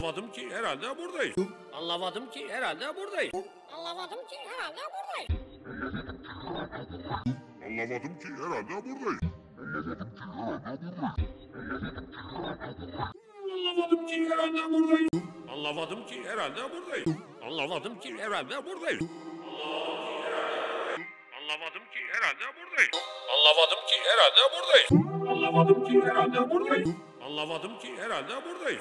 Anlamadım ki herhalde buradayız. Anlamadım ki herhalde buradayız. Anlamadım ki herhalde buradayım. Anlamadım ki herhalde buradayız. Anlamadım ki herhalde buradayız. Anlamadım ki herhalde buradayız. Anlamadım ki herhalde buradayız. Anlamadım ki herhalde buradayız. Anlamadım ki herhalde buradayız. Anlamadım ki herhalde buradayız. Anlamadım ki herhalde buradayız.